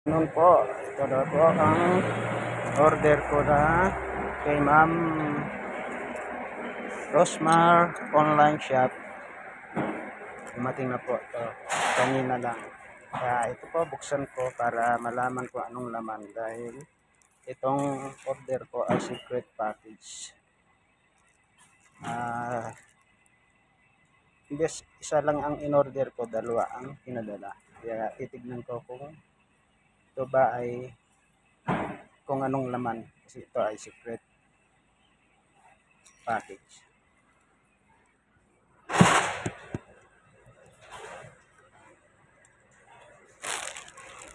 Noon po, ito daw po ang order ko na kay Ma'am Rosmar online shop. Dumating na po ito kanina lang. Kaya ito po buksan ko para malaman ko anong laman dahil itong order ko ay secret package. Isa lang ang in-order ko, dalawa ang pinadala. Kaya titignan ko kung ito ba ay kung anong laman kasi ito ay secret package.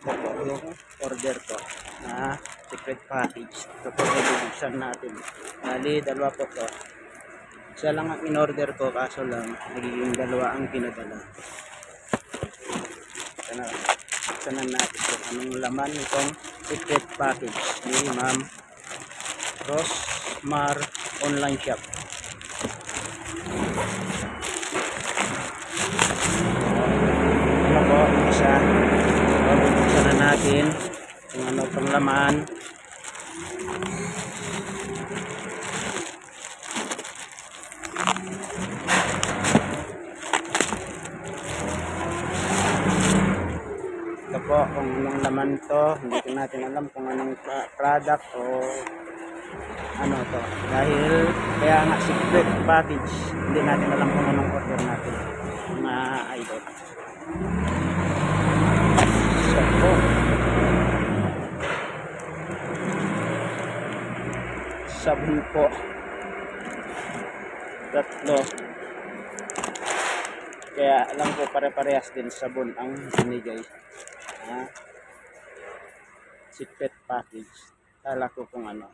Ito po yung order ko na secret package. Ito po ay bubuksan natin. Bali, dalawa po to. Isa lang ang in-order ko kaso lang nagiging dalawa ang pinadala. Buksan na natin kung anong laman itong secret package ni Ma'am Rosmar online shop. Ano po, isa. Buksan na natin kung ano itong laman. Ito po kung anong laman to. Hindi ko natin alam kung anong product o ano to. Dahil kaya nga secret package. Hindi natin alam kung anong order natin. Mga idol. So po. Sabon po. Tatlo. Kaya alam ko pare-parehas din sabon ang binigay. Secret package. Kala ko kung ano.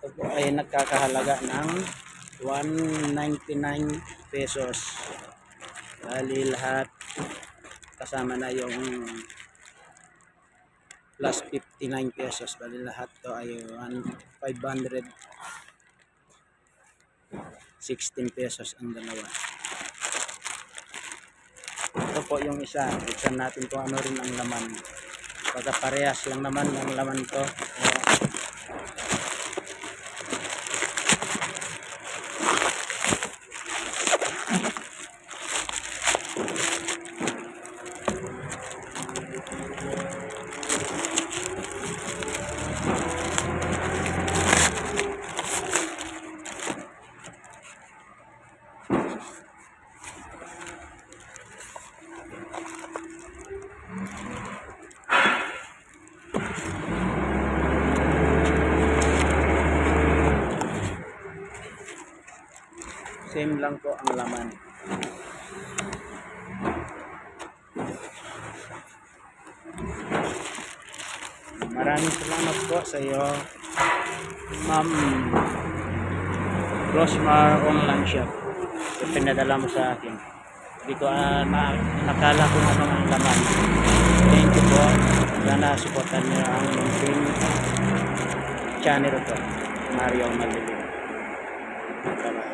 Ito po ay nagkakahalaga ng 199 pesos. Bali lahat kasama na yung plus 59 pesos. Bali lahat to ay 516 pesos ang dalawa. Ito po yung isa. Buksan natin kung ano rin ang laman. Baka parehas lang naman ang laman to. Same lang po ang laman. Maraming salamat po sa iyo, Ma'am Rosmar online shop. So, pinadala mo sa akin. Hindi ko nakala kung ano ang laman. Thank you po. Sana supportan niyo ang munting channel ko, Mario Malilim. Bye-bye.